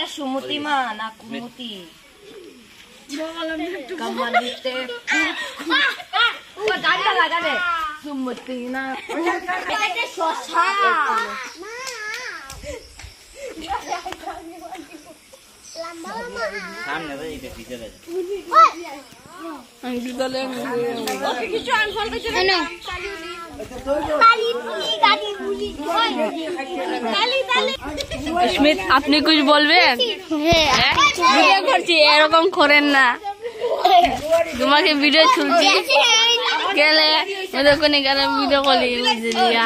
সুমতি মা না কুমতি কামালিতে গানটা লাগাবে সুমতি না শশা সামনে এটা পিছনে स्मित আপনি कुछ বলবেন? ভিডিও করছি এরকম করেন না তোমাকে ভিডিও ছুলছি গেলে ওদের কোনে গেলে ভিডিও কলি বুঝলিয়া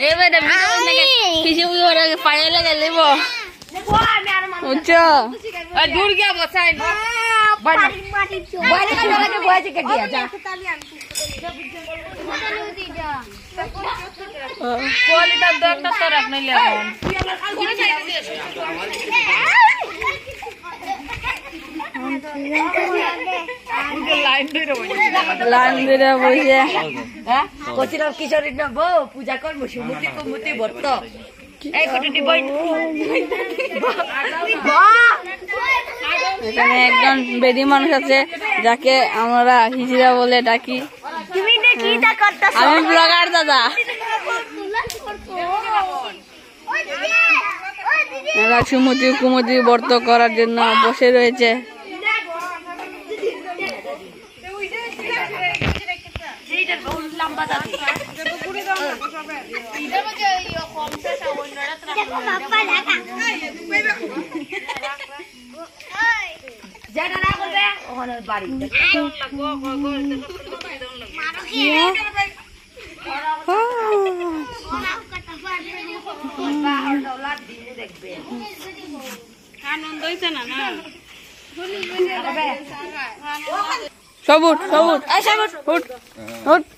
এবারে ভিডিও নাকি কিছু ওরা পায়ে লাগা দেব বুঝছো আর দূর গিয়া বসাই বাড়ি বাড়ি কাছে বসে কে দিয়া যা কোয়ালিটা দরটা তো রাখ নইলে এখন লাইন ধরে বসে হ্যাঁ কচির কিশোরীর না বউ পূজা করবো সুমতি কুমতি বর্ত এই কোটি বই এখানে একজন বেদি মানুষ আছে যাকে আমরা হিজড়া বলে ডাকি আমি ব্লগার দাদা এরা সুমতি কুমতি ব্রত করার জন্য বসে রয়েছে সবুট সবুট সবুট